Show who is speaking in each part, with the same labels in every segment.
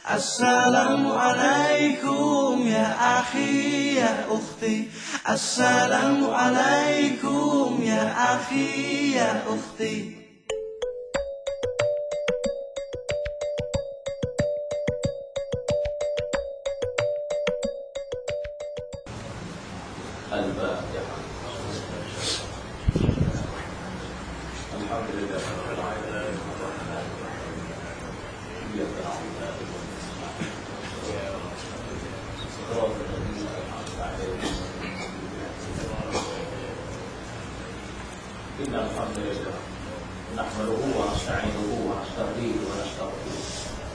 Speaker 1: Assalamualaikum ya akhi ya ukhti. Assalamualaikum ya akhi ya ukhti.
Speaker 2: Al-Fatihah. Alhamdulillah rabbil alamin. Iyyaka na'budu wa iyyaka nasta'in. Innal hamdalillah nahmaduhu wa nasta'inuhu wa nastaghfiruhu wa nastaghfiruh.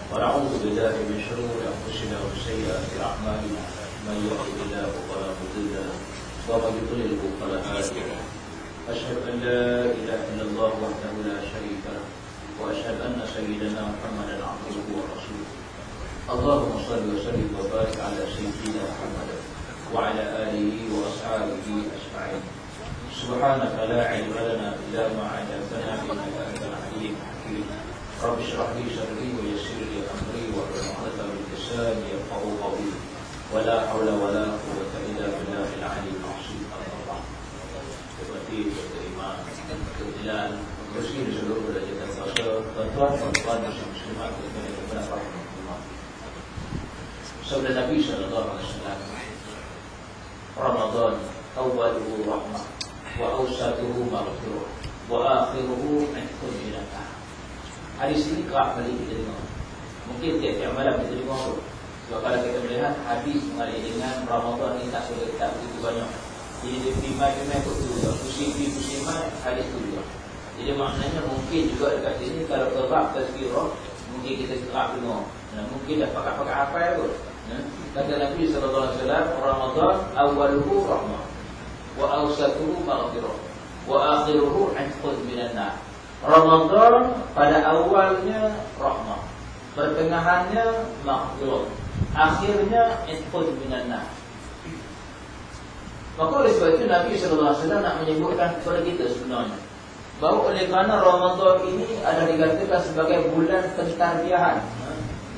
Speaker 2: Wa na'udzu billahi min shururi anfusina wa sayyiati a'malina. Man yahdihillahu fala mudilla lahu wa man yudlil fala hadiya lahu. Asyhadu an la ilaha illallah wahdahu la syarika lahu wa asyhadu anna sayyidana Muhammadan 'abduhu wa rasuluh. Allahumma shalli wa sallim wa barik ala sayyidina Muhammad wa ala alihi wa ashabihi ajma'in. Subhanaka la 'ilma lana illa ma 'allamtana innaka antal 'alimul hakim. Rabbi shrah li sadri wa yassir li amri wa hlul 'uqdatam min lisani yafqahu qawli. Wala haula wala quwwata illa billahil 'aliyyil 'azim. Seperti beriman, keadilan, bersih di seluruh derajat kuasa, tuan-tuan muslimat dan beberapa ulama. Sabda Nabi sallallahu alaihi wasallam, Ramadan awwaluhu rahmah wa awsatuhu maghfirah wa akhiruhu 'itqun minan nar. Hadis ini kerap kali kita dengar. Mungkin tiap-tiap malam kita dengar. Sebab kalau kita melihat hadis mengenai dengan Ramadan ini tak begitu banyak. Jadi dia primai kot tu juga, pusimai hadis tu juga. Jadi maknanya mungkin juga dekat sini kalau kerap tazkirah, mungkin kita kerap dengar. Mungkin dah pakai apa kot. Kata Nabi sallallahu alaihi wasallam, Ramadan awwaluhu rahmah wa awsatuhu maghfirah wa akhiruhu 'itqun minan nar. Ramadan pada awalnya rahmah, pertengahannya maghfirah, akhirnya 'itqun minan nar. Maka oleh sebab itu Nabi SAW nak menyebutkan kepada kita sebenarnya bahawa oleh kerana Ramadan ini ada dikatakan sebagai bulan pentarbiahan,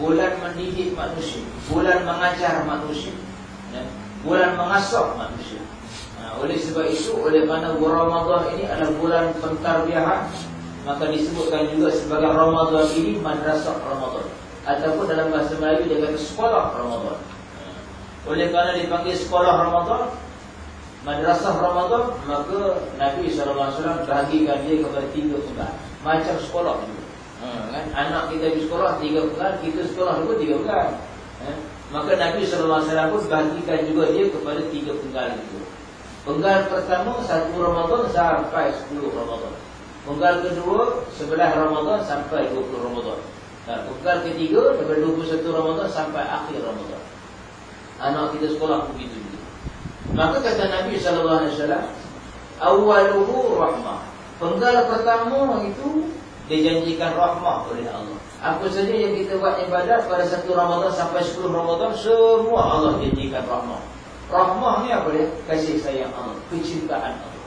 Speaker 2: bulan mendidik manusia, bulan mengajar manusia, bulan mengasah manusia. Oleh sebab itu, oleh kerana Ramadan ini adalah bulan pentarbiahan, maka disebutkan juga sebagai Ramadan ini madrasah Ramadan, ataupun dalam bahasa Melayu dia kata sekolah Ramadan. Oleh kerana dipanggil sekolah Ramadan, madrasah Ramadan, maka Nabi SAW bahagikan dia kepada 3 pekan. Macam sekolah juga. Kan? Anak kita pergi sekolah 3 pekan, kita sekolah juga 3 pekan. Maka Nabi SAW pun bahagikan juga dia kepada 3 penggal itu. Penggal pertama 1 Ramadan sampai 10 Ramadan. Penggal kedua 11 Ramadan sampai 20 Ramadan. Penggal ketiga daripada 21 Ramadan sampai akhir Ramadan. Anak kita sekolah begitu juga. Maka kata Nabi SAW, awaluhu rahmah. Penggal pertama itu dijanjikan rahmah oleh Allah. Apa saja yang kita buat ibadat pada 1 Ramadan sampai 10 Ramadan, semua Allah janjikan rahmah. Rahmah ni apa dia? Kasih sayang Allah, kecintaan Allah.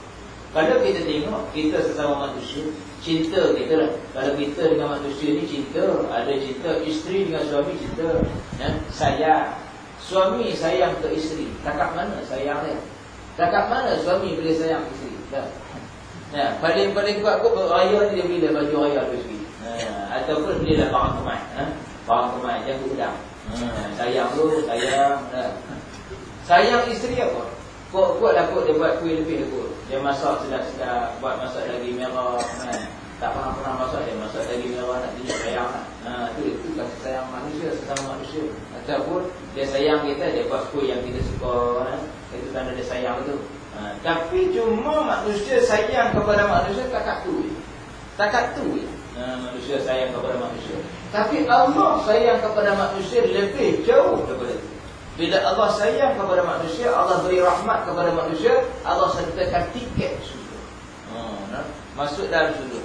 Speaker 2: Kalau kita tengok, kita sesama manusia, cinta kita lah. Kalau kita dengan manusia ni cinta, ada cinta isteri dengan suami, cinta sayang. Suami sayang ke isteri, takak mana sayang dia? Takak mana suami boleh sayang isteri? Paling kuat kot raya ni dia beli baju raya tu sikit. Ataupun belilah barang kemai. Barang kemai, jangan udang. Sayang tu, sayang. Sayang isteri apa? Kuat-kuatlah kot dia buat kuih lebih kot. Dia masak sedap-sedap, buat masak daging merah. Tak pernah masak, dia masak daging merah, nak tunjuk sayang. Itu kasih sayang manusia, sesama manusia. Ataupun dia sayang kita, dia buat kuih yang kita suka. Itu tanda dia sayang tu. Tapi cuma manusia sayang kepada manusia takat tu. Takat tu. Manusia sayang kepada manusia. Tapi Allah sayang kepada manusia lebih jauh daripada itu. Bila Allah sayang kepada manusia, Allah beri rahmat kepada manusia, Allah sertakan tiket syurga. Masuk dalam syurga.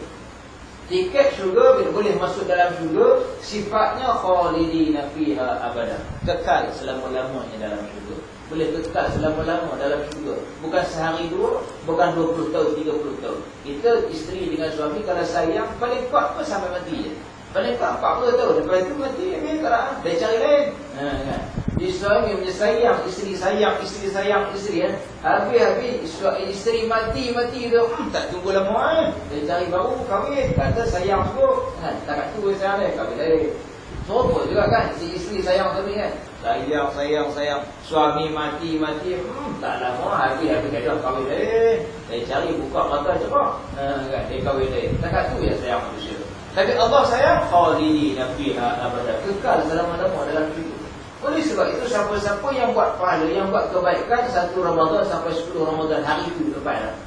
Speaker 2: Tiket syurga, bila boleh masuk dalam syurga, sifatnya khalidina fiha abada, kekal selama-lamanya dalam syurga. Boleh kekal selama-lama dalam syurga. Bukan sehari dua, bukan 20 tahun, 30 tahun. Kita isteri dengan suami kalau sayang, paling kuat pun sampai mati je. Paling tak 40 tahun. Lepas itu mati, dia tak nak. Dia cari lain. Kan? Suami punya sayang, isteri sayang, isteri sayang, isteri kan. Habis-habis isteri mati dia tak tunggu lama kan. Dia cari baru kahwin. Kata sayang tu kan. Tak tu sayang dia kahwin lain. Sopo juga kan. Si isteri sayang suami kan. Sayang. Suami mati. Tak lama habis dia kahwin lain. Dia cari buka mata cepat. Kan dia kahwin lain. Tak tu ya sayang manusia. Tapi Allah sayang khalidina fiha abada. Kekal selama-lamanya dalam hidup. Oleh sebab itu siapa-siapa yang buat pahala, yang buat kebaikan 1 Ramadan sampai 10 Ramadan hari itu lepas,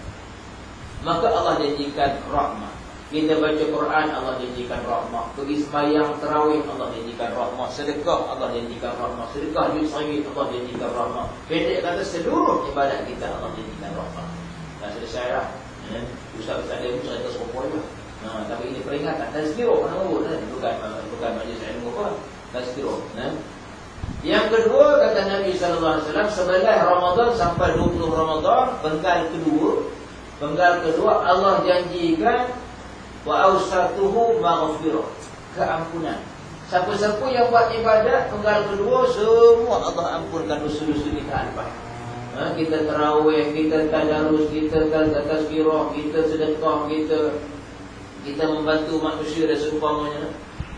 Speaker 2: maka Allah janjikan rahmat. Kita baca Quran, Allah janjikan rahmat. Pergi sembahyang tarawih, Allah janjikan rahmat. Sedekah, Allah janjikan rahmat. Sedekah duit sawit, Allah janjikan rahmat. Pendek kata seluruh ibadat kita Allah janjikan rahmat. Dah selesai dah. Ustaz-ustaz dia pun cerita serupa juga. Tapi ini peringatan tazkirah bukan majlis ilmu apa. Tazkirah. Yang kedua kata Nabi sallallahu alaihi wasallam, sebelah Ramadan sampai 20 Ramadan, penggal kedua Allah janjikan wa ausatuhu maghfirah, keampunan. Siapa-siapa yang buat ibadat penggal kedua, semua Allah ampunkan dosa-dosa kita lepas. Kita tarawih, kita tadarus, kita tazkirah, kita sedekah, kita membantu manusia dan seumpamanya.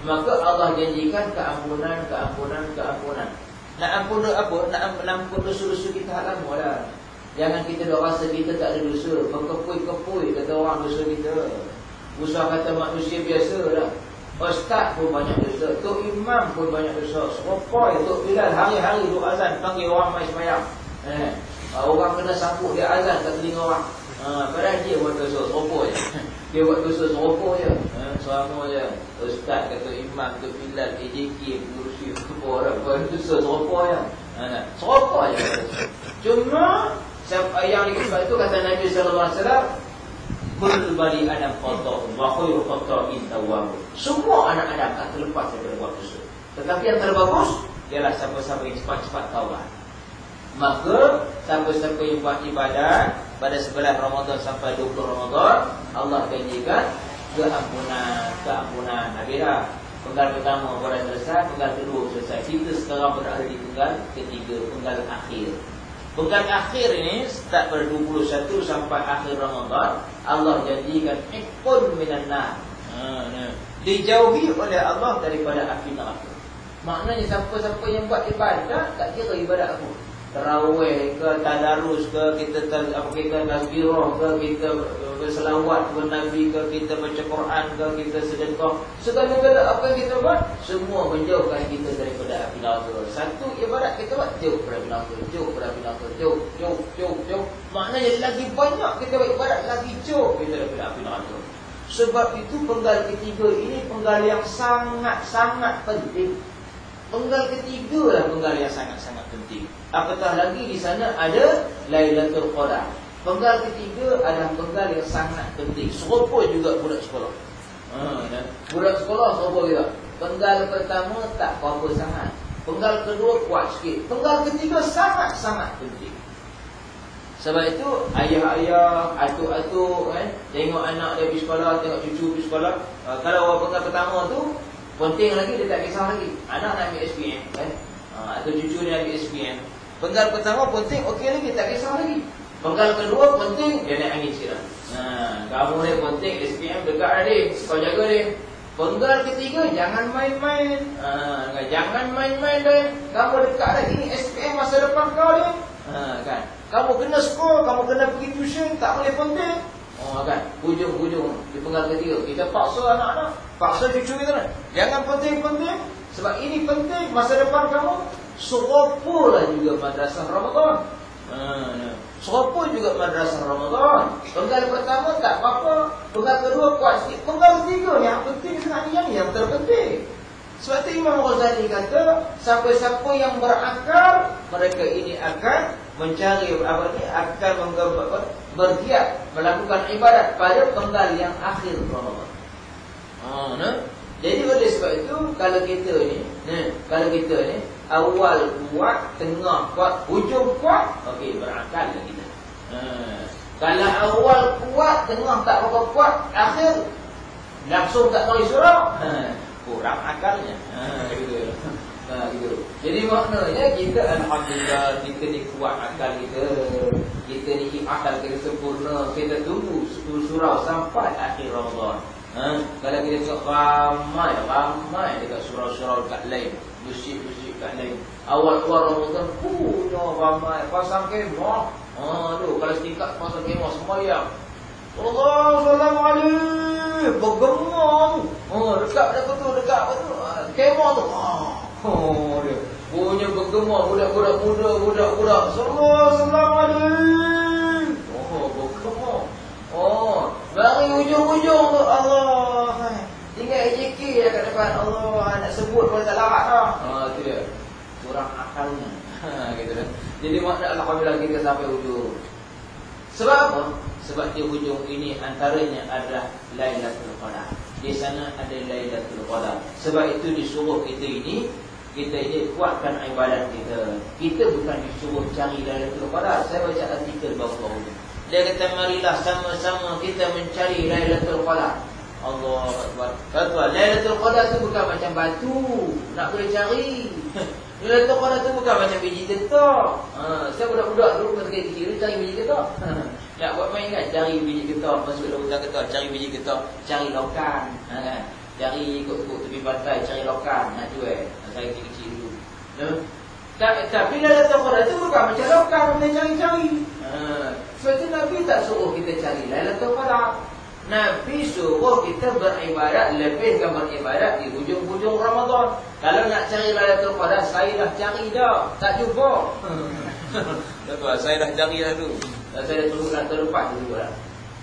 Speaker 2: Maka Allah janjikan keampunan. Nak ampun apa? Nak ampun dosa-dosa kita lama dah. Jangan kita dah rasa kita tak ada dosa. Berkepui-kepui kata orang dosa kita. Usah kata manusia biasa dah. Ustaz pun banyak dosa. Tok Imam pun banyak dosa. Seropoi Tok Bilal hari-hari duk azan panggil orang mai sembahyang. Orang kena sambut dia azan kat telinga orang. Padahal dia buat dosa seropoi. Dia buat dosa seropoi je. Selama je Ustaz kata Imam tu Bilal AJK Burusi orang buat dosa seropoi je. Seropoi je. Cuma yang sebab itu kata Nabi sallallahu alaihi wasallam, kullu bani adam khata'un wa khairu khata'in tawwab. Semua anak Adam akan terlepas daripada buat dosa. Tetapi yang terbagus ialah siapa-siapa yang cepat-cepat taubat. Maka siapa-siapa yang buat ibadat pada 11 Ramadan sampai 20 Ramadan, Allah janjikan keampunan. Habis dah. Penggal pertama pada selesai, penggal kedua selesai. Kita sekarang berada di penggal ketiga, penggal akhir. Penggal akhir ini start pada 21 sampai akhir Ramadan, Allah janjikan ikun minan nar. Dijauhi oleh Allah daripada api neraka. Maknanya siapa-siapa yang buat ibadat, tak kira ibadat apa. Tarawih ke, tadarus ke, kita tazkirah ke, kita berselawat kepada Nabi ke, kita baca Quran ke, kita sedekah, segala-gala apa yang kita buat semua menjauhkan kita daripada api neraka. Satu ibadat kita buat jauh daripada neraka, jauh. Maknanya lagi banyak kita buat ibadat, lagi jauh kita daripada api neraka. Sebab itu penggal ketiga ini penggal yang sangat-sangat penting. Penggal ketiga lah penggal yang sangat-sangat penting. Apatah lagi di sana ada Lailatul Qadar. Penggal ketiga adalah penggal yang sangat penting. Serupa juga budak sekolah. Budak sekolah serupa juga. Penggal pertama tak apa-apa sangat. Penggal kedua kuat sikit. Penggal ketiga sangat-sangat penting. Sebab itu ayah-ayah, atuk-atuk kan, tengok anak dia pergi sekolah, tengok cucu pergi sekolah. Kalau orang penggal pertama tu penting lagi, dia tak kisah lagi. Anak nak ambil SPM kan, atau cucu dia ambil SPM. Penggal pertama penting, okey lagi, tak kisah lagi. Penggal kedua penting, dia naik angin sikit. Kamu ni penting SPM dekat adik, kau jaga dia. Penggal ketiga, jangan main-main. Jangan main-main dia. Kamu dekat lagi ni SPM masa depan kau dia. Kan, kamu kena skor, kamu kena pergi tuition, tak boleh penting. Kan, hujung-hujung di penggal ketiga kita paksa anak-anak, paksa cucu kita kan. Jangan penting-penting, sebab ini penting masa depan kamu. Serupalah juga madrasah Ramadan. Serupa juga madrasah Ramadan. Penggal pertama tak apa-apa, penggal kedua kuat sikit, penggal ketiga yang penting sebenarnya yang terpenting. Sebab itu Imam Ghazali kata, siapa-siapa yang berakal, mereka ini akan mencari akan bergiat melakukan ibadat pada penggal yang akhir Ramadan. Jadi oleh sebab itu kalau kita ni awal kuat, tengah kuat, hujung kuat, okey, berakal lah kita. Kalau awal kuat, tengah tak apa kuat, akhir langsung tak tahu surau. kurang akalnya. Gitu. Gitu. Jadi maknanya kita alhamdulillah kita ni kuat akal kita ni akal kita sempurna, kita tunggu 10 surau sampai akhir Ramadan. Kalau kita tengok ramai dekat surau-surau dekat lain, masjid-masjid kat lain. Awal-awal Ramadan ramai pasang kemah. Kalau setingkat pasang kemah sembahyang. Assalamualaikum. Bergema. Dekat betul. Kemah tu. Dia punya bergema budak-budak muda, budak-budak. Assalamualaikum. Bergema. Bagi ujung-ujung tu Allah. Tinggal AJK je kat depan. Allah nak sebut pun tak larat dah. Itu dia. Kurang akalnya. Gitu kan. Jadi makna alhamdulillah kita sampai ujung. Sebab apa? Sebab di hujung ini antaranya adalah Lailatul Qadar. Di sana ada Lailatul Qadar. Sebab itu disuruh kita ini kuatkan ibadat kita. Kita bukan disuruh cari Lailatul Qadar. Saya baca artikel baru-baru ni. Dia kata marilah sama-sama kita mencari Lailatul Qadar. Allah Akbar. Kata Lailatul Qadar tu bukan macam batu nak boleh cari. Lailatul Qadar tu bukan macam biji getar. Saya budak-budak dulu masa kecil cari biji getar. Nak buat main kan, cari biji getar, masuk dalam hutan getar, cari biji getar, cari lokan, kan? Cari ikut-ikut tepi pantai, cari lokan, nak jual. Saya kecil dulu. Tapi Lailatul Qadar tu bukan macam lokan boleh cari-cari. Sebab tu Nabi tak suruh kita cari Lailatul Qadar. Nabi suruh kita beribadat, lebihkan beribadat di hujung-hujung Ramadan. Kalau nak cari Lailatul Qadar, saya dah cari dah, tak jumpa. Saya dah cari dah dulu. Saya dah tunggu terlepas dulu lah.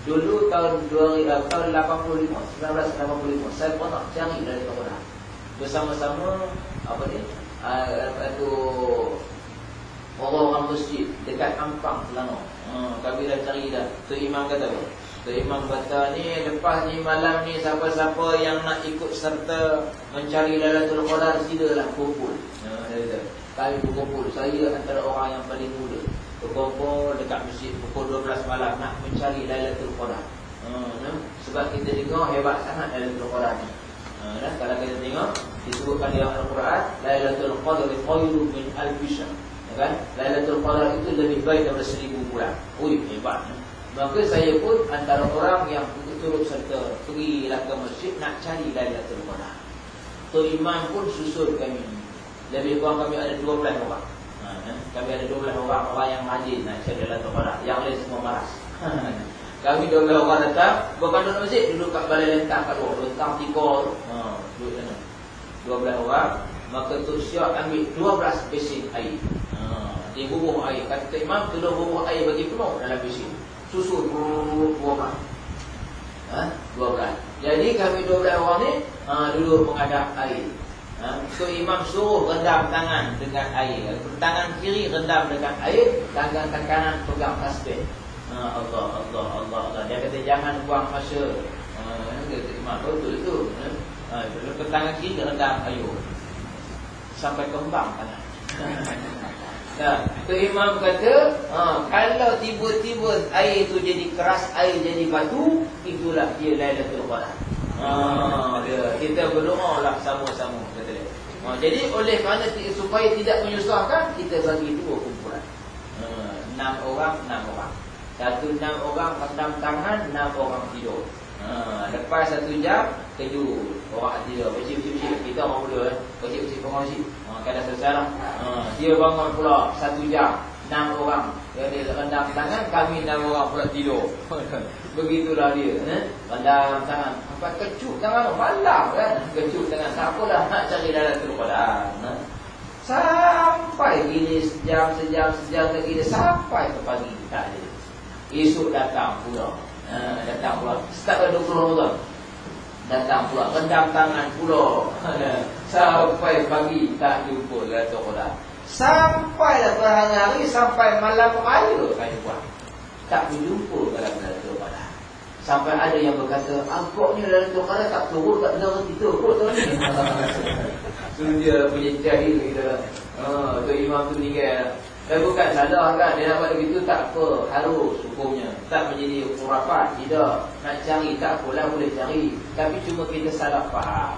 Speaker 2: Dulu tahun 1985, saya pernah cari Lailatul Qadar bersama-sama orang-orang masjid dekat Ampang, Selangor. Kami dah cari dah. Tu imam kata apa? Tu imam kata ni lepas ni malam ni siapa-siapa yang nak ikut serta mencari Lailatul Qadar silalah kumpul. Kami berkumpul. Saya antara orang yang paling muda. Berkumpul dekat masjid pukul 12 malam nak mencari Lailatul Qadar. Sebab kita dengar hebat sangat Lailatul Qadar ni. Kalau kita tengok disebutkan dalam Al-Quran Lailatul Qadar khairun min alf syahr. Kan? Lailatul Qadar itu lebih baik daripada 1000 bulan. Hebat. Maka saya pun antara orang yang turut serta pergilah ke masjid nak cari Lailatul Qadar. Tu imam pun susun kami. Lebih kurang kami ada 12 orang. Kami ada 12 orang yang rajin nak cari Lailatul Qadar. Yang lain semua malas. Kami 12 orang datang, bukan duduk masjid, duduk kat balai lentang kat luar, lentang tikor. Duduk sana. 12 orang, maka Tok Syah ambil 12 besin air. Dia bubuh air. Kata imam, tolong bubuh air bagi penuh dalam besin. Susun 2 orang. 12. Jadi kami 12 orang ni duduk menghadap air. So imam suruh rendam tangan dengan air. Tangan kiri rendam dengan air, tangan kanan pegang tasbih. Allah. Dia kata jangan buang masa. Kata imam betul tu. Tangan kiri rendam air sampai kembang tangan. Tu imam kata kalau tiba-tiba air tu jadi keras, air jadi batu, itulah dia Lailatul Qadar. Kita berdoa lah sama-sama, kata dia. Jadi oleh kerana supaya tidak menyusahkan, kita bagi 2 kumpulan. 6 orang. 6 orang rendam tangan, 6 orang tidur. Lepas 1 jam kejut orang tidur. Kecil-kecil kita orang muda kecil-kecil pengaji. Kadang selesai lah. Dia bangun pula 1 jam, 6 orang. Dia rendam tangan, kami 6 orang pula tidur. Begitulah dia. Rendam tangan. Sampai kecut tangan. Malam kan. Kecut tangan. Siapalah nak cari Lailatul Qadar. Sampai gini sejam lagi dia sampai ke pagi. Tak ada. Esok datang pula. Start pada 20 Ramadan. Datang pula, rendam tangan pula. Sampai pagi tak jumpa Lailatul Qadar. Sampailah berhari-hari, sampai malam raya kami buat, tak berjumpa dalam Lailatul Qadar. Sampai ada yang berkata, agaknya Lailatul Qadar tak turun kat negara kita kot tahun ni. So dia punya jahil kita. Tu imam tu meninggal. Dan bukan salah kan, dia nak buat begitu tak apa, harus hukumnya, tak menjadi khurafat, tidak. Nak cari tak apalah, boleh cari. Tapi cuma kita salah faham.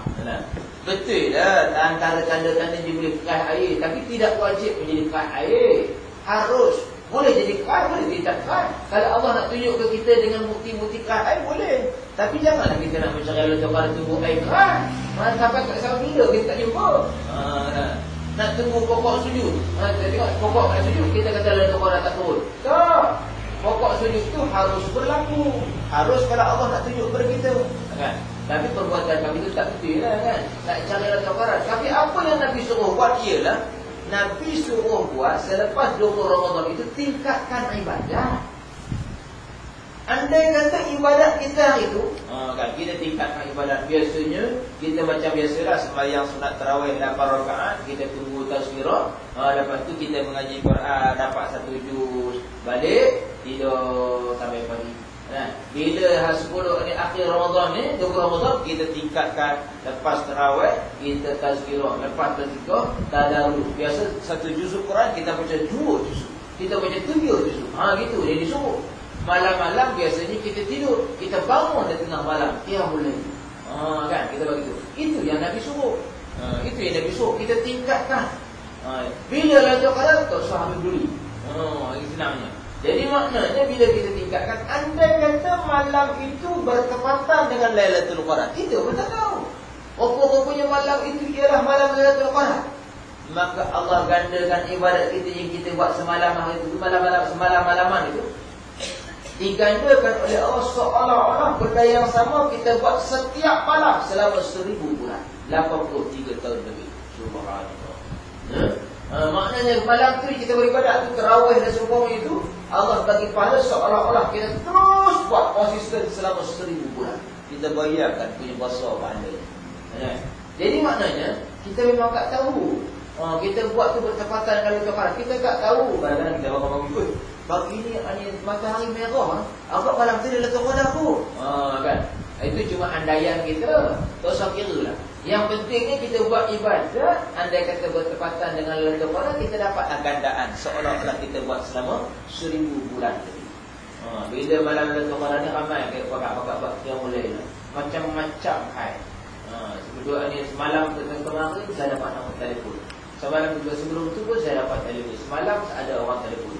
Speaker 2: Betul lah, antara tanda-tanda dia boleh keras air, tapi tidak wajib menjadi keras air. Harus, boleh jadi keras, boleh tidak keras. Kalau Allah nak tunjuk ke kita dengan bukti-bukti keras air, boleh. Tapi janganlah kita nak mencari letak tunggu air keras. Mana sampai kat sana bila kita tak jumpa. Nak tunggu pokok sujud. Tengok pokok nak sujud, kita kata letak orang tak turun. Tak. Pokok sujud itu harus berlaku. Harus kalau Allah nak tunjuk kepada kita. Kan? Tapi perbuatan kami itu tak betul lah kan. Nak cari letak orang. Tapi apa yang Nabi suruh buat ialah, Nabi suruh buat selepas 20 Ramadan itu tingkatkan ibadah. Andai kata ibadat kita hari itu, kan, kita tingkatkan ibadat. Biasanya kita macam biasalah sembahyang sunat tarawih 8 rakaat, kita tunggu tazkirah, lepas tu kita mengaji Quran, dapat 1 juz, balik tidur sampai pagi. Bila 10 ni akhir Ramadan ni, 20 Ramadan, kita tingkatkan. Lepas tarawih kita tazkirah, lepas tazkirah tadarus. Biasa 1 juz Quran kita baca 2 juz, kita baca 3 juz. Gitu dia disuruh. Malam-malam biasanya kita tidur, kita bangun di tengah malam, qiyamul lail. Kan, kita begitu. Itu yang Nabi suruh. Itu yang Nabi suruh kita tingkatkan. Bila Lailatul Qadar tak usah ambil duri. Ini senangnya. Jadi maknanya bila kita tingkatkan, andai kata malam itu bertepatan dengan Lailatul Qadar, kita pun tak tahu. Rupa-rupanya malam itu ialah malam Lailatul Qadar, maka Allah gandakan ibadat kita yang kita buat semalam itu, semalam-malaman itu, digandakan oleh Allah seolah-olah benda yang sama kita buat setiap malam selama 1000 bulan, 83 tahun lebih. Subhanallah. Maknanya malam tu kita beribadat tu, tarawih dan sebagainya itu, Allah bagi pahala seolah-olah kita terus buat konsisten selama 1000 bulan. Kita bayarkan punya besar pahalanya. Jadi maknanya kita memang tak tahu. Kita buat tu bertepatan dengan Lailatul. Kita tak tahu. Kadang-kadang kita bangun ikut. Pagi ni matahari merah, agak malam tu dia letak Qadar aku. Kan? Itu cuma andaian kita. Tak usah kira lah. Yang pentingnya kita buat ibadat, andai kata bertepatan dengan Lailatul Qadar, kita dapat gandaan seolah-olah kita buat selama 1000 bulan tadi. Bila malam Lailatul Qadar ni ramai pakak-pakak buat qiyamul lail. Macam-macam hal. Sebelum ni semalam kemarin saya dapat nombor telefon. Semalam juga sebelum tu pun saya dapat telefon. Semalam ada orang telefon.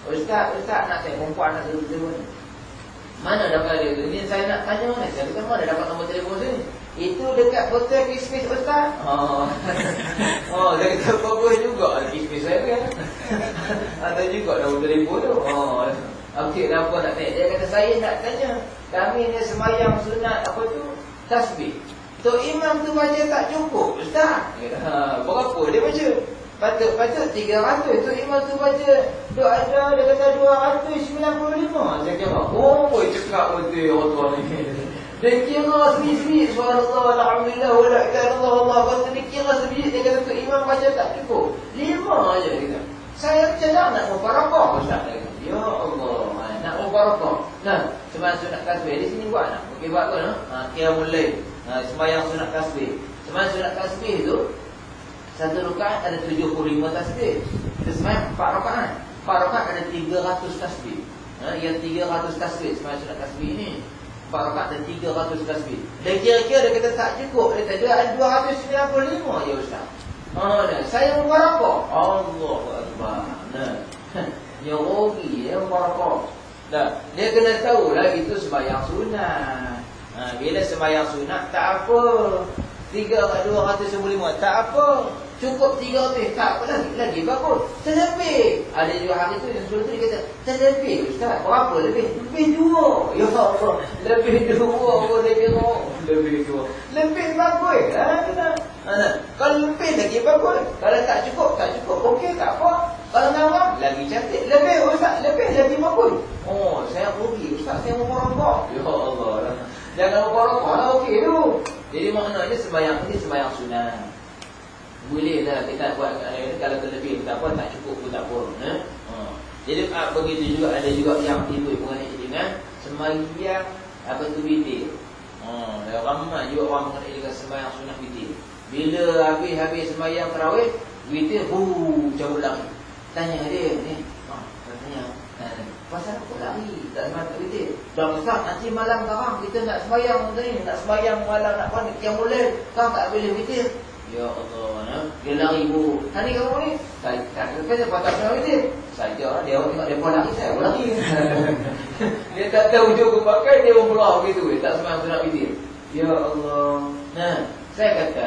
Speaker 2: Ustaz nak saya perempuan nak telefon. Mana dapat dia? Ini saya nak tanya mana? Saya kata mana dapat nombor telefon sini? Itu dekat hotel Kismis Ustaz. Saya kata bagus juga Kismis saya kan. Ada juga nombor telefon tu. Okey, kenapa nak tanya? Dia kata saya nak tanya. Kami ni semayang sunat apa tu? Tasbih. Tok Imam tu baca tak cukup Ustaz. Dia kata, berapa dia baca? Patut 300. Tok Imam tu baca dia kata 295. Saya kira, cakap betul orang tua ni. Dia kira sebiji-sebiji, subhanallah, alhamdulillah, wa la ilaha illallah, Allah akbar. Dia kira sebiji, dia kata Tok Imam baca tak cukup. 5 aja dia kata. Saya macam nak mubarakah Ustaz. Ya Allah, nak mubarakah. Sembahyang sunat tasbih di sini buat nak. Okey, buat apa? Qiyamul lail. Sembahyang sunat tasbih. Sembahyang sunat tasbih tu satu rakaat ada 75 tasbih. Kita sembahyang 4 rakaat. 4 rakaat ada 300 tasbih. Yang 300 tasbih sembahyang sunat tasbih ni. 4 rakaat ada 300 tasbih. Dan kira-kira dia kata tak cukup. Dia kata ada 295 ya Ustaz. Saya mubarakah. Allahu akbar. Ya rugi ya mubarakah. Dia kena tahulah itu sembahyang sunat. Bila sembahyang sunat tak apa. 295 tak apa. Cukup 300 tak apa lagi bagus. Terlebih. Ada juga hari tu yang suruh tu dia kata terlebih Ustaz. Berapa lebih? Lebih 2. Ya Allah. Lebih 2 boleh kira. Lebih 2. Lebih bagus. Kalau lebih lagi bagus. Kalau tak cukup. Okey tak apa. Kalau nampak lagi cantik. Lebih Ustaz. Lebih lagi bagus. Saya rugi Ustaz. Saya mubarakah. Ya Allah. Jangan mubarakah lah. Okey tu. Jadi maknanya sembahyang ini sembahyang sunat. Boleh lah kita buat kalau terlebih tak apa, tak cukup pun tak apa. Jadi begitu juga ada juga yang timbul mengenai dengan sembahyang apa tu witir. Ramai juga orang mengenai dengan sembahyang sunat witir. Bila habis sembahyang tarawih, witir cabut lagi. Tanya dia ni, katanya, pasal apa lari tak sembahyang witir? Dah Ustaz, nanti malam sekarang kita nak sembahyang ni, nak sembahyang malam nak panik yang boleh, kau tak boleh witir. Ya Allah, dia lari bu. Hari kamu ni, saya kata patah sembahyang witir. Saja dia tengok depa lari, saya pun lari. Dia tak tahu hujung ke pakai, dia pun pulau begitu, tak sembahyang sunat witir. Ya Allah. Nah, saya kata,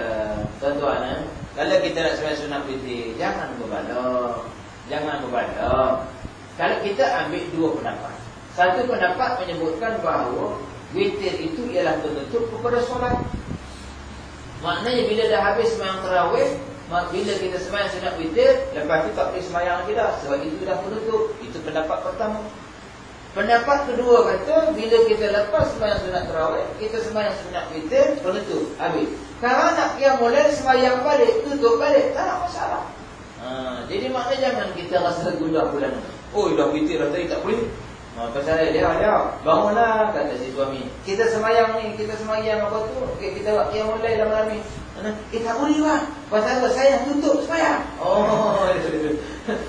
Speaker 2: tuan-tuan, kalau kita nak sembahyang sunat witir, jangan berbaloi. Jangan berbaloi. Kalau kita ambil dua pendapat. Satu pendapat menyebutkan bahawa witir itu ialah penutup kepada solat. Maknanya bila dah habis sembahyang tarawih, bila kita sembahyang sunat witir, lepas tu tak boleh sembahyang lagi dah, sebab itu dah penutup. Itu pendapat pertama. Pendapat kedua kata, bila kita lepas sembahyang sunat tarawih, kita sembahyang sunat witir, penutup, habis. Kalau nak yang mulai sembahyang balik, tutup balik, tak ada masalah. Jadi maknanya jangan kita rasa gundah bulan. Oh, dah witir dah tadi tak boleh. Pasal dia bangunlah, kata si suami. Kita sembahyang ni, kita sembahyang apa tu? Okay, kita buat qiyamul lail malam ni. Tak boleh lah. Pasal apa? Saya tutup sembahyang. Oh,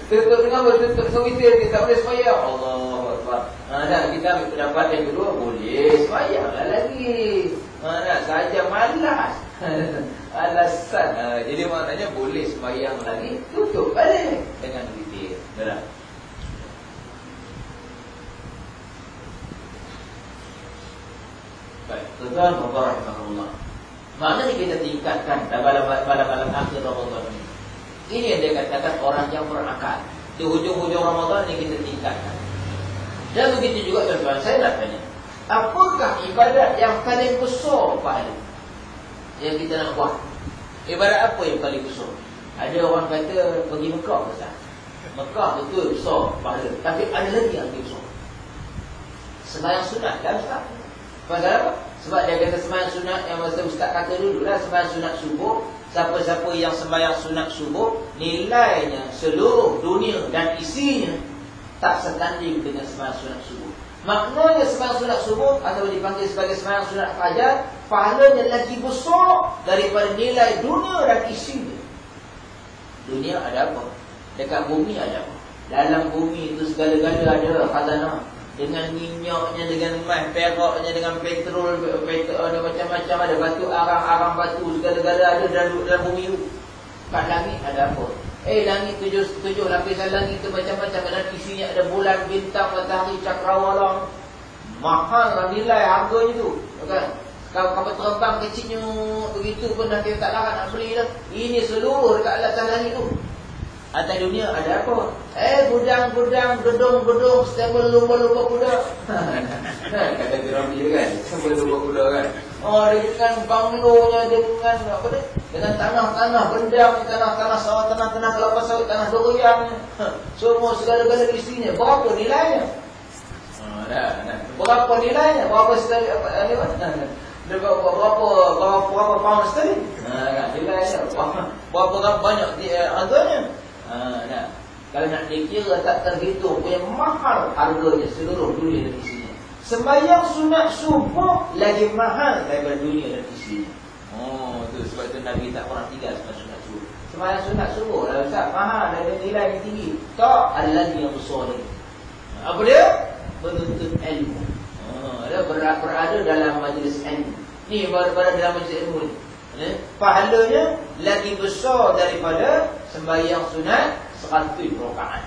Speaker 2: tutup dengan apa? Tutup sewitir, kita tak boleh sembahyang. Allahu Akbar. Dah kita ambil pendapat yang kedua, boleh sembahyang lah lagi. Saja malas. Alasan. Jadi maknanya boleh sembahyang lagi, tutup balik dengan witir. Dah. Baik, tuan-tuan rahimahullah. Maknanya kita tingkatkan malam-malam akhir Ramadan ini. Ini yang dia katakan orang yang berakal. Di hujung-hujung Ramadan ini kita tingkatkan. Dan begitu juga tuan-tuan, saya nak tanya, apakah ibadat yang paling besar pahala yang kita nak buat? Ibadat apa yang paling besar? Ada orang kata pergi Mekah besar. Mekah betul besar pahala, tapi ada lagi yang lebih besar. Sembahyang sunat kan Ustaz? Pasal apa? Sebab dia kata sembahyang sunat yang masa Ustaz kata dulu lah, sembahyang sunat subuh. Siapa-siapa yang sembahyang sunat subuh, nilainya seluruh dunia dan isinya tak setanding dengan sembahyang sunat subuh. Maknanya sembahyang sunat subuh atau dipanggil sebagai sembahyang sunat fajar, pahalanya lagi besar daripada nilai dunia dan isinya. Dunia ada apa? Dekat bumi ada apa? Dalam bumi itu segala-gala ada khazanah. Dengan minyaknya, dengan emas, peraknya, dengan petrol, ada macam-macam, ada batu arang-arang batu, segala-gala ada dalam bumi itu. Kat langit ada apa? Langit tujuh lapisan langit itu macam-macam, dan isinya ada bulan, bintang, matahari, cakrawala. Mahal nilai harganya tu, kan? Kalau kapal terbang kecilnya begitu pun dah kita tak larat nak beli dah. Ini seluruh dekat atas langit tu. Atas dunia ada apa? Gudang-gudang, gedung-gedung, stable lumba-lumba kuda. Kata Firaun dia kan, stable lumba kuda kan. Dia dengan banglonya, dengan apa dia? Dengan tanah-tanah, bendang, tanah-tanah sawah, tanah-tanah kelapa sawit, tanah durian. Semua segala-gala isinya. Berapa nilainya? Berapa nilainya? Berapa sekali berapa pound sterling? Nilainya. Berapa banyak harganya? Kalau nak dikira tak terhitung, punya mahal harganya seluruh dunia dan isinya. Sembahyang sunat subuh lagi mahal daripada dunia dan isinya. Tu sebab itu Nabi tak pernah tinggal sembahyang sunat subuh. Sembahyang sunat subuh lah Ustaz, mahal dan nilai yang tinggi. Tak, ada lagi yang besar lagi. Apa dia? Menuntut ilmu. Dia berada dalam majlis ilmu. Ni berada dalam majlis ilmu ni. Pahalanya lagi besar daripada sembahyang sunat 100 rakaat.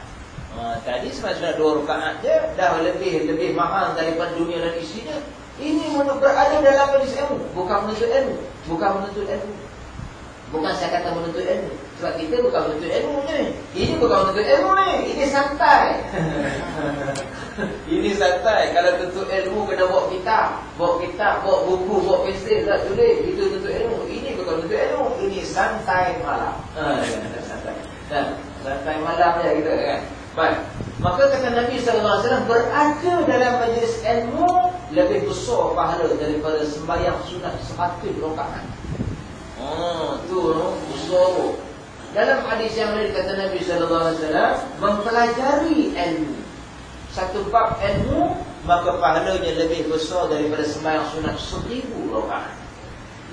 Speaker 2: Tadi sembahyang sunat 2 rakaat je dah lebih mahal daripada dunia dan isinya. Ini berada dalam majlis ilmu, bukan menuntut ilmu, bukan menuntut ilmu. Bukan saya kata menuntut ilmu, sebab kita bukan menuntut ilmu ni. Ini bukan menuntut ilmu ni, ini santai. Ini santai. Kalau tuntut ilmu kena bawa kitab, bawa buku, bawa pensel, tak tulis. Itu tuntut ilmu. Ini bukan tuntut ilmu, ini santai malam. Santai malam je kita kan. Baik. Maka kata Nabi SAW, berada dalam majlis ilmu lebih besar pahala daripada sembahyang sunat 100 rakaat. Tu besar. Dalam hadis yang lain kata Nabi SAW, mempelajari ilmu, satu bab ilmu, maka pahalanya lebih besar daripada sembahyang sunat 1000 rakaat.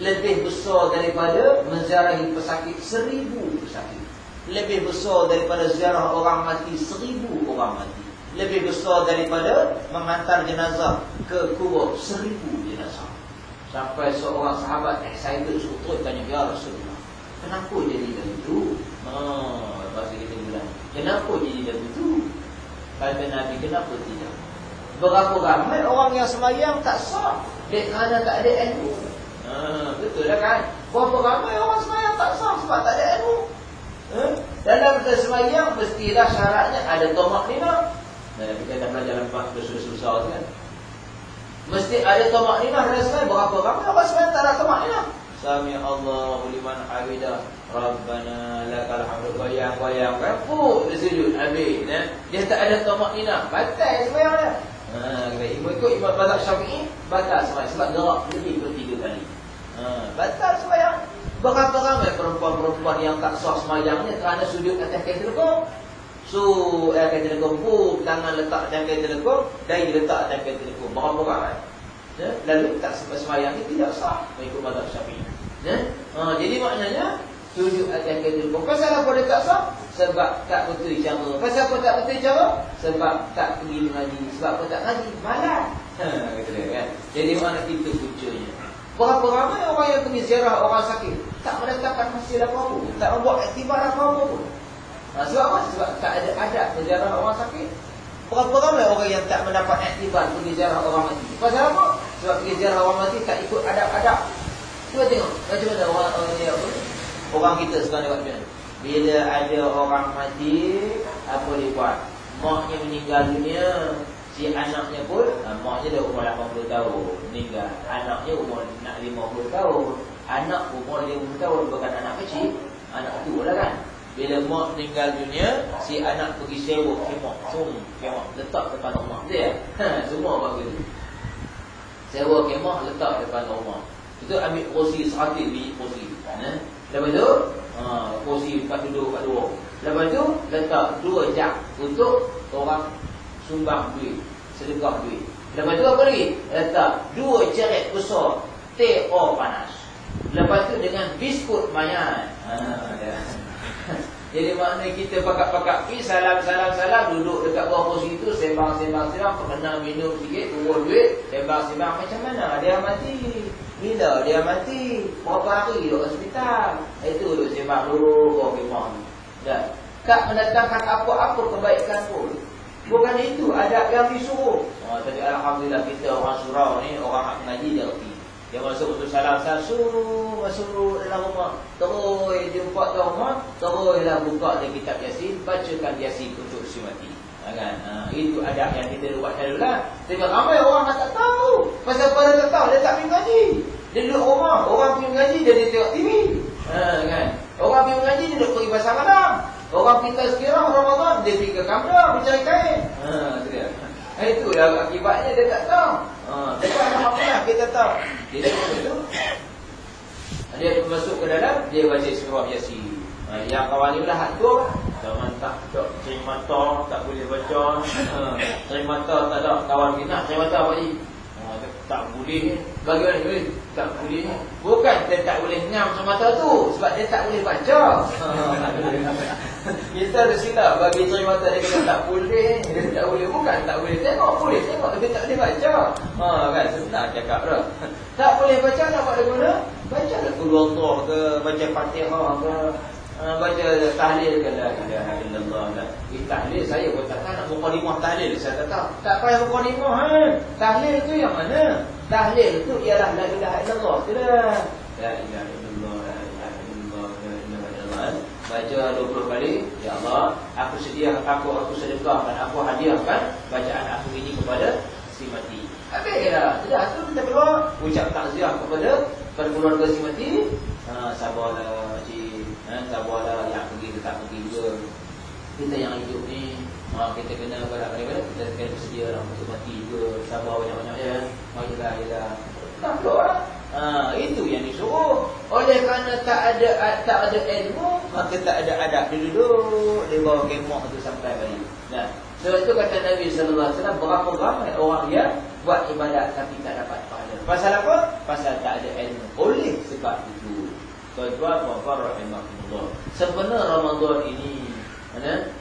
Speaker 2: Lebih besar daripada menziarahi pesakit 1000 pesakit. lebih besar daripada ziarah orang mati 1000 orang mati. Lebih besar daripada menghantar jenazah ke kubur 1000 jenazah. Sampai seorang sahabat excited suruh tanya, ya Rasulullah, kenapa jadi begitu? Lepas kita bilang, kenapa jadi begitu? Kata Nabi, kenapa tidak? Berapa ramai orang yang sembahyang tak sah kerana tak ada ilmu. Betul lah kan? Berapa ramai orang sembahyang tak sah sebab tak ada ilmu. Dalam sembahyang mestilah syaratnya ada tamak nina. Kita dah belajar dalam bab susah-susah tu kan. Mesti ada tamak nina dalam sembahyang. Berapa ramai orang sembahyang tak ada tamak nina? Sami Allahu liman hamidah, Rabbana lakal hamdu. Goyang-goyang kan? Dia sujud habis. Dia tak ada tamak nina, batal sembahyang dia. Ikut Imam Mazhab Syafi'i, batal sembahyang sebab gerak lebih dari 3 kali. Batal sembahyang. Berapa ramai perempuan-perempuan yang tak sah sembahyangnya kerana sujud atas kain telekung. Kain telekung pun, tangan letak atas kain telekung, dahi letak atas kain telekung. Berapa ramai? Lalu tak sembahyang ini tidak sah mengikut Mazhab Syafi'i. Jadi maknanya sujud atas kain telekung. Pasal apa dia tak sah? Sebab tak betul cara. Pasal apa tak betul cara? Sebab tak pergi mengaji. Sebab apa tak ngaji? Malas. Kata dia kan. Jadi mana itu puncanya. Berapa ramai orang yang pergi ziarah orang sakit tak mendatangkan hasil apa-apa, tak membuat iktibar apa-apa pun. Sebab apa? Sebab tak ada adab berziarah orang sakit. Berapa ramai orang yang tak mendapat iktibar pergi ziarah orang mati. Pasal apa? Sebab pergi ziarah orang mati tak ikut adab-adab. Cuba tengok macam mana orang kita sekarang buat macam mana. Bila ada orang mati, apa dia buat? Maknya meninggal dunia, si anaknya pun, maknya dah umur 80 tahun meninggal, anaknya umur nak 50 tahun. Anak umur 50 tahun bukan anak kecil, anak tua lah kan. Bila mak meninggal dunia, si anak pergi sewa kemah, kemah letak depan rumah dia. Semua buat begitu. Sewa kemah letak depan rumah. Itu ambil kursi 100 biji kursi. Lepas tu kursi 4 duduk 4 duduk. Lepas tu letak 2 jam untuk orang sumbang duit, sedekah duit. Lepas tu apa lagi? Letak 2 ceret besar teh or panas. Lepas tu dengan biskut mayat. Jadi maknanya kita pakak-pakak pergi salam duduk dekat bawah kursi itu, sembang pernah minum sikit, turun duit, sembang macam mana dia mati. Bila dia mati, berapa hari duduk hospital. Itu duduk sembang dulu, kemah. Dan tak mendatangkan apa-apa kebaikan pun. Bukan itu adab yang disuruh. Tapi alhamdulillah kita orang surau ni, orang hak mengaji dia reti. Dia masuk untuk salam masuk dalam rumah. Terus jumpa dalam rumah, teruslah buka dia kitab Yasin, bacakan Yasin untuk si mati. Kan? Itu adab yang kita buat dululah. Tapi ramai orang tak tahu. Pasal pada tak tahu, dia tak pergi mengaji. Dia duduk rumah, orang pergi mengaji, dia tengok TV. Kan? Orang pergi mengaji, dia duduk pergi pasar malam. Orang kita sekarang Ramadan, dia pergi ke kamera, mencari kain. Itulah akibatnya dia tak tahu. Tapi alhamdulillah kita tahu. Jadi itu dia masuk ke dalam, dia baca surah Yasin. Yang kawan ni lah hak tu. Jangan tak cari mata, tak boleh baca. Cari mata tak ada kawan kita, cari mata apa ni? Tak boleh. Bagaimana boleh? Tak boleh. Bukan dia tak boleh ngam semata tu, sebab dia tak boleh baca. Kita ada silap bagi cari mata dia kata tak boleh, dia tak boleh. Bukan tak boleh tengok, boleh tengok tapi tak boleh baca. Kan senang cakap dah. Tak boleh baca nak buat guna? Baca lah Qul Allah ke, baca Fatihah ke, baca tahlil ke, la ilaha illallah. Tahlil saya pun tak tahu nak mukadimah tahlil, saya tak tahu. Tak payah mukadimah. Tahlil tu yang mana? Tahlil tu ialah la ilaha illallah. Sudah. La ilaha illallah, la ilaha illallah, la ilaha illallah. Baca 20 kali, ya Allah, aku sedekahkan, aku hadiahkan bacaan aku ini kepada si mati. Habislah. Sudah tu kita keluar ucap takziah kepada keluarga si mati. Sabarlah cik. Sabarlah yang pergi tetap pergi juga. Kita yang hidup ni, kita kena berat-berat, kita kena bersedia lah untuk mati juga. Sabar banyak-banyak ya. Yelah. Tak keluar. Itu yang disuruh. Oleh kerana tak ada ilmu, maka tak ada adab. Dia duduk di bawah kemah tu sampai balik. Nah, sebab itu kata Nabi SAW, berapa ramai orang yang buat ibadat tapi tak dapat pahala. Pasal apa? Pasal tak ada ilmu. Oleh sebab itu, tuan-tuan, puan-puan, rahimahullah, Allah. Sebenarnya Ramadan ini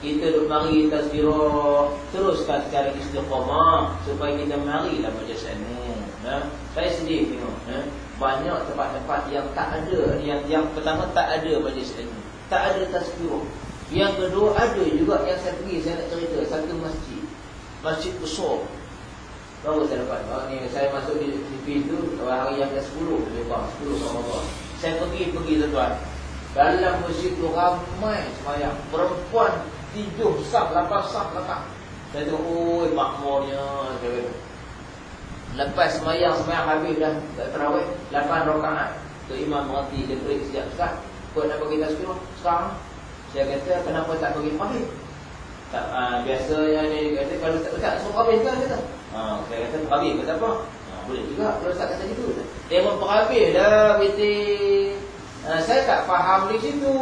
Speaker 2: kita duk mari tazkirah, teruskan secara istiqamah supaya kita marilah majlis ini. Saya sedih tengok banyak tempat-tempat yang tak ada, yang pertama tak ada majlis ini, tak ada tazkirah. Yang kedua ada juga yang saya pergi, saya nak cerita satu masjid besar. Baru saya dapat, ni saya masuk di pintu hari yang ke-10 lebih kurang 10 Ramadan. Saya pergi tuan-tuan. Dalam masjid tu ramai sembahyang. Perempuan 7 saf, 8 saf belakang. Saya tu, oi makmurnya. Lepas sembahyang habis dah tarawih 8 rakaat. Tu imam berhenti, dia break sekejap. Ustaz, kau nak bagi tazkirah sekarang? Saya kata, kenapa tak bagi habis? Tak, biasanya dia kata, kalau tak suruh habis kan kata. Saya kata, habis kata apa? Boleh juga kalau Ustaz kata gitu. Dia memperhabis dah betul. Saya tak faham di situ.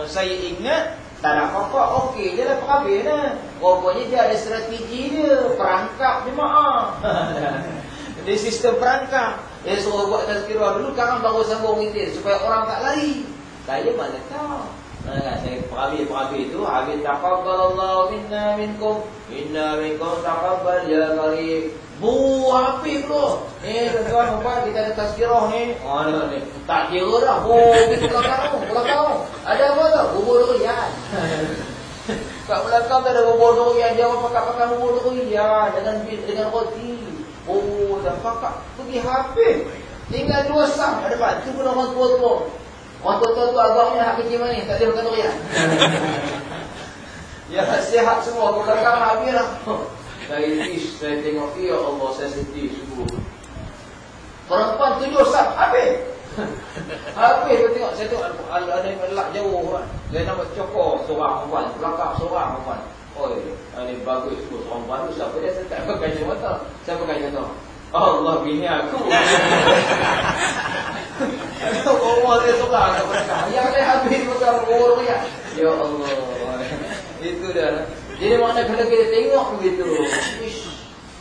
Speaker 2: Saya ingat tak ada apa-apa, okey je lah perhabis dah. Rupanya dia ada strategi dia, perangkap jemaah. Dia sistem perangkap. Dia suruh buat tazkirah dulu, sekarang baru sambung witir supaya orang tak lari. Saya mana tahu. Saya perhabis tu, habis taqabbalallahu minna minkum, inna minkum taqabbal ya qarib. Habis tu. Tuan-tuan, nampak kita ada tazkirah ni. Ni. Tak kira dah. Kita belakang. Ada apa tu? Bubur durian. Kat belakang tu ada bubur durian. Dia orang pakai bubur durian dengan roti. Dah pakai. Pergi habis. Tinggal 2 sah kat depan. Tu pun orang tua-tua. Orang tua-tua tu agaknya hak kecil manis. Tak ada makan durian. Ya, sihat semua. Kat belakang habis lah. Saya tengok, ya Allah, saya sedih sungguh. Perempuan 7 saf, habis. Habis, saya tengok, ada yang elak jauh kan. Saya nampak cokor seorang perempuan, belakang seorang perempuan. Ini bagus tu, seorang perempuan tu, siapa dia? Saya tak pakai kacamata. Saya pakai kacamata. Allah, bini aku. Allah, dia seorang kat belakang. Yang dia habis, bukan orang ya. Ya Allah. Itu dah. Jadi makna kalau kita tengok begitu,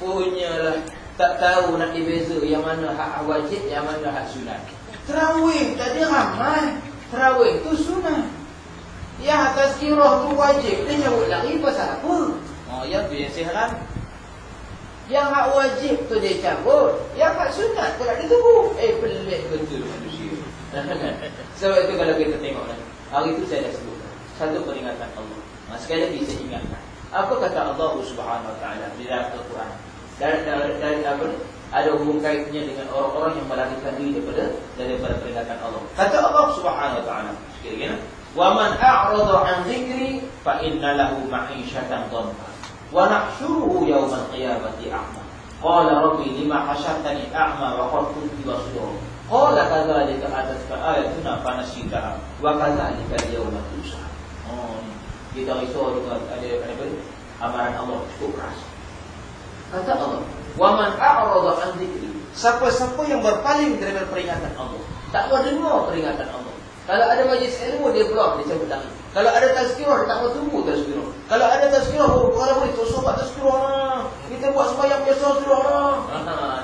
Speaker 2: punyalah tak tahu nak dibeza yang mana hak wajib, yang mana hak sunat. Tarawih tadi ramai, tarawih tu sunat. Yang tazkirah tu wajib, dia cabut lagi pasal apa? Yang tu yang siharan. Yang hak wajib tu dia cabut, yang hak sunat tu dia tunggu. Pelik betul manusia. Sebab itu kalau kita tengok hari itu saya dah sebut satu peringatan Allah. Sekali lagi saya ingatkan. Apa kata Allah Subhanahu Wa Taala di dalam Al-Quran? Dari apa ni? Ada hubung kaitnya dengan orang-orang yang melarikan diri daripada peringatan Allah. Kata Allah Subhanahu Wa Taala, sekali-kali, "Wa man a'rada 'an dzikri fa inna lahu ma'isyatan dhanka wa nahsyuruhu yawmal qiyamati a'ma. Qala rabbi lima hasyartani a'ma wa qad kuntu basira. Qala kadzalika atatka ayatuna fa nasitaha wa kadzalika al-yawma tunsa." Kita risau juga ada amaran Allah cukup keras. Kata Allah, "Wa man a'rada 'an dzikri." Siapa-siapa yang berpaling daripada peringatan Allah, tak mau dengar peringatan Allah. Kalau ada majlis ilmu dia blok, dia cabut lagi. Kalau ada tazkirah dia tak mau tunggu tazkirah. Kalau ada tazkirah, kalau boleh tu sobat tazkirah lah. Kita buat sembahyang biasa tazkirah lah.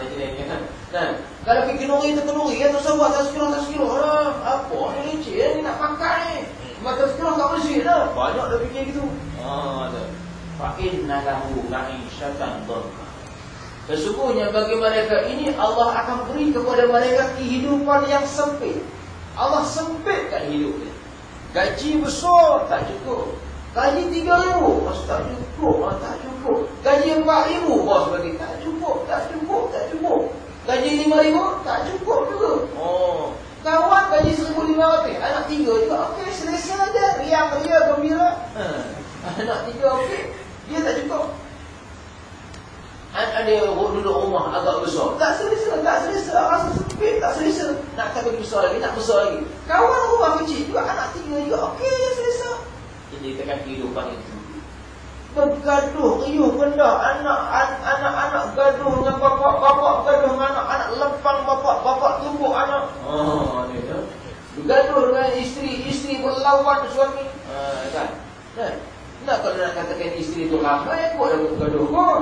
Speaker 2: Dia jadi kan. Kalau pergi kenuri tu kenuri, ya tu sobat tazkirah lah. Apa ni leceh ni nak pakai ni. Maka sekarang tak bersih dah. Banyak dah fikir gitu. Fa'inna lahu ma'isyatan dhanka. Sesungguhnya bagi mereka ini Allah akan beri kepada mereka kehidupan yang sempit. Allah sempitkan hidupnya. Gaji besar tak cukup. Gaji 3,000 bos tak cukup. Tak cukup. Gaji 4,000 bos bagi tak cukup. Gaji 5,000 tak cukup juga. Kawan gaji 1,500, anak 3 juga. Okey, selesa je. Riang-riang gembira. Anak 3 okey. Dia tak cukup. Ada duduk rumah agak besar. Tak selesa. Rasa sempit, tak selesa. Nak bagi besar lagi, nak besar lagi. Kawan rumah kecil juga, anak 3 juga. Okey, selesa. Jadi tekan kehidupan itu. Bergaduh, riuh benda. Anak-anak gaduh dengan bapak gaduh dengan anak lempang bapak tumbuk anak. Gaduh dengan isteri berlawan suami. Kan? Nak kalau nak katakan isteri tu ramai, buat dah bergaduh kot.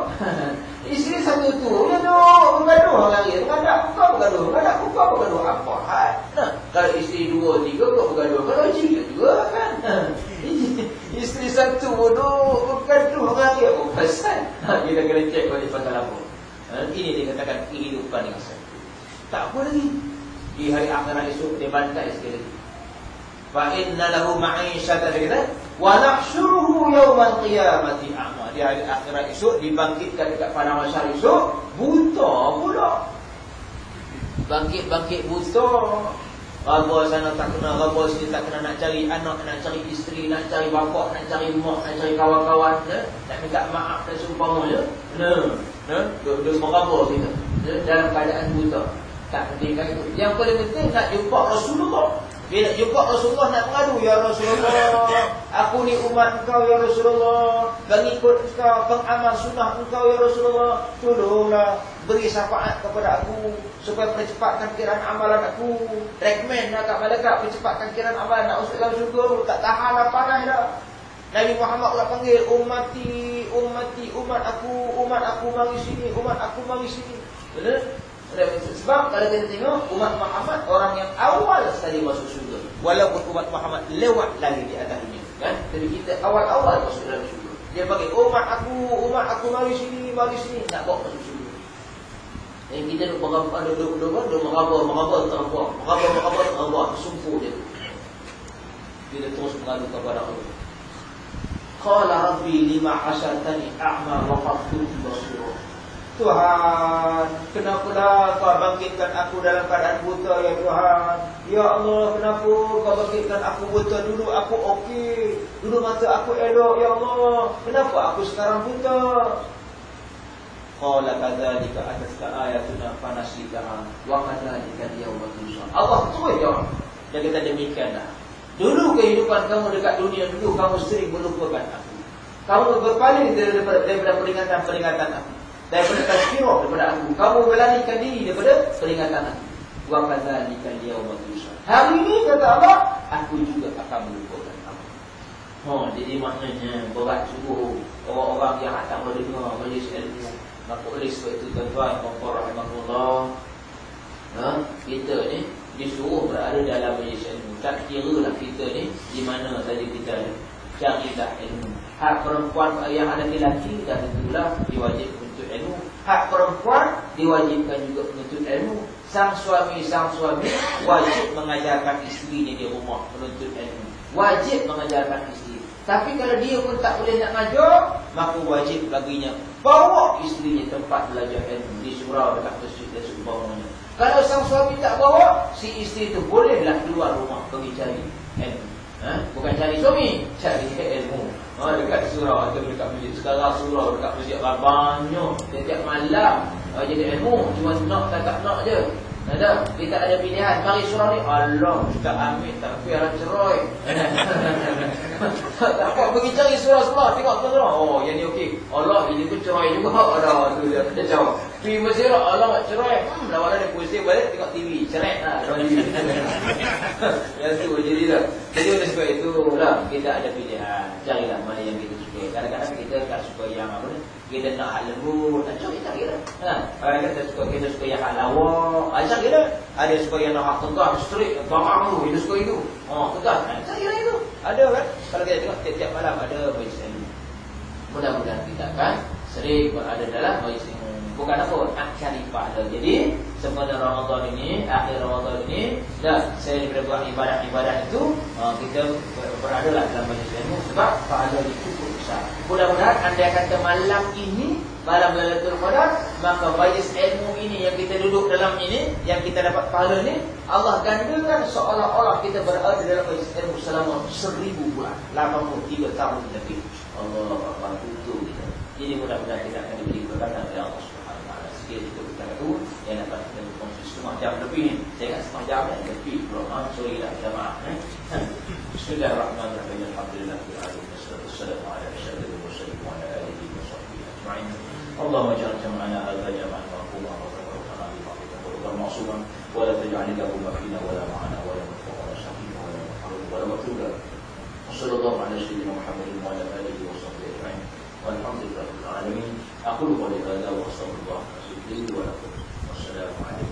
Speaker 2: Isteri satu tu, dia duk bergaduh lagi. Mengadap kau bergaduh, mengadap kau bergaduh. Apa hal? Kalau isteri 2, 3 kau bergaduh. Kalau jika juga kan. Isteri satu duk bergaduh lagi. Apa pasal? Kita kena cek balik pasal apa. Ini dikatakan kehidupan yang satu. Tak apa lagi. Di hari akhirat esok dia bantai sekali lagi. Fa inna lahu ma'isyatan kita wa nahsyuruhu yaumal qiyamati a'ma. Di hari akhirat esok dibangkitkan dekat padang mahsyar esok buta pula. Bangkit buta. Raba sana tak kena, raba sini tak kena, nak cari anak, nak cari isteri, nak cari bapa, nak cari mak, nak cari kawan-kawan, nak minta maaf dan seumpamanya. Dia meraba kita dalam keadaan buta. Tak pentingkan itu. Yang paling penting nak jumpa Rasulullah. Bila jumpa Rasulullah nak mengadu, ya Rasulullah, aku ni umat engkau ya Rasulullah, pengikut engkau, pengamal sunnah engkau ya Rasulullah, tolonglah beri syafaat kepada aku supaya percepatkan kiraan amalan aku. Recommend kat malaikat percepatkan kiraan amalan nak masuk dalam syurga. Tak tahan lah, panas dah. Nabi Muhammad pula panggil ummati, ummati, umat aku mari sini, umat aku mari sini. Betul? Sebab kalau kita tengok umat Muhammad orang yang awal sekali masuk syurga, walaupun umat Muhammad lewat lagi di atas dunia, kan? Tapi kita awal-awal masuk dalam syurga. Dia bagi umat aku mari sini, nak bawa masuk syurga. Dan kita duduk meraba, sumpu dia. Bila terus mengadu kepada Allah. Qala rabbi lima hasyartani a'ma wa qad kuntu basira. Tuhan, kenapalah kau bangkitkan aku dalam keadaan buta ya Tuhan? Ya Allah, kenapa kau bangkitkan aku buta? Dulu aku okey, dulu mata aku elok ya Allah. Kenapa aku sekarang buta? Qala kadzalika atatka ayatuna fanasitaha wa kadzalika al-yawma tunsa. Allah terus jawab. Dia kata demikianlah. Dulu kehidupan kamu dekat dunia, dulu kamu sering melupakan aku. Kamu berpaling daripada peringatan aku. Daripada tazkirah daripada aku. Kamu melarikan diri daripada peringatan aku. Wa kadzalika al-yawma tunsa. Hari ini kata Allah, aku juga akan melupakan kamu. Jadi maknanya berat sungguh orang-orang yang tak mendengar majlis ilmu. Maka oleh sebab itu tuan-tuan, rahimahullah, kita ni disuruh berada dalam majlis ilmu. Tak kira lah kita ni di mana tadi kita carilah ilmu. Hak perempuan yang ada lelaki dan tentulah diwajib menuntut ilmu. Hak perempuan diwajibkan juga menuntut ilmu. Sang suami wajib mengajarkan isterinya di rumah menuntut ilmu. Wajib mengajarkan isteri. Tapi kalau dia pun tak boleh nak ngajar, maka wajib baginya bawa isterinya tempat belajar ilmu di surau dekat masjid dan seumpamanya. Kalau sang suami tak bawa, si isteri tu bolehlah keluar rumah pergi cari ilmu. Bukan cari suami, cari ilmu. Dekat surau atau dekat masjid. Sekarang surau dekat masjid banyak. Setiap malam jadi ilmu. Cuma nak tak nak je. Ada, kita ada pilihan. Mari surau ni, Allah, tak ambil, tak biar cerai. Tak apa, pergi cari surau sebelah, tengok surau. Oh, yang ni okey. Allah, ini pun cerai juga. Ada, tu dia jawab. Pergi masjid, Allah cerai. Lawan dia pusing balik, tengok TV. Cerai lah. Yang tu jadi dah. Jadi oleh sebab itulah kita ada pilihan. Carilah mana yang kita suka. Kadang-kadang kita tak suka yang apa ni, kita nak hal lembut, cari lah. Kadang-kadang kita suka yang hal lawak, cari lah. Ada suka yang nak hak tegas, straight, barang tu, kita suka itu. Tegas, cari lah itu. Ada kan? Kalau kita tengok tiap-tiap malam ada majlis ilmu. Mudah-mudahan kita akan sering berada dalam majlis ilmu. Bukan apa, nak cari pahala. Jadi sempena Ramadan ini, akhir Ramadan ini, saya daripada buat ibadah-ibadah itu, kita beradalah dalam majlis ilmu sebab pahala itu cukup besar. Mudah-mudahan anda kata malam ini, malam Lailatul Qadar, maka majlis ilmu ini yang kita duduk dalam ini, yang kita dapat pahala ni, Allah gandakan seolah-olah kita berada dalam majlis ilmu selama 1000 bulan, 83 tahun lebih. Allah Akbar, itu kita. Jadi mudah-mudahan kita akan diberi berkatan oleh Allah Subhanahu Wa Taala. Sekali itu kita itu yang dapat kita berkongsi setengah jam lebih ni. Saya ingat setengah jam lebih. Sorry lah, minta maaf. Bismillahirrahmanirrahim. Alhamdulillahirabbil alamin. Wassalamu ala asyrafil mursalin wa ala alihi wa sahbihi ajma'in. Allahumma ij'al jam'ana hadha jam'an marhuman wa tafarraqna min ba'dihi ma'suman wa la taj'al lahu mafina wa la ma'ana wa la mafruqa wa la shaqina wa la mahrum wa la matruda. Wassallallahu ala sayyidina Muhammadin wa ala alihi wa sahbihi ajma'in. Walhamdulillahil alamin. Aqulu qawli hadza wa astaghfirullah wa atubu ilaihi wa lakum. Wassalamu alaikum.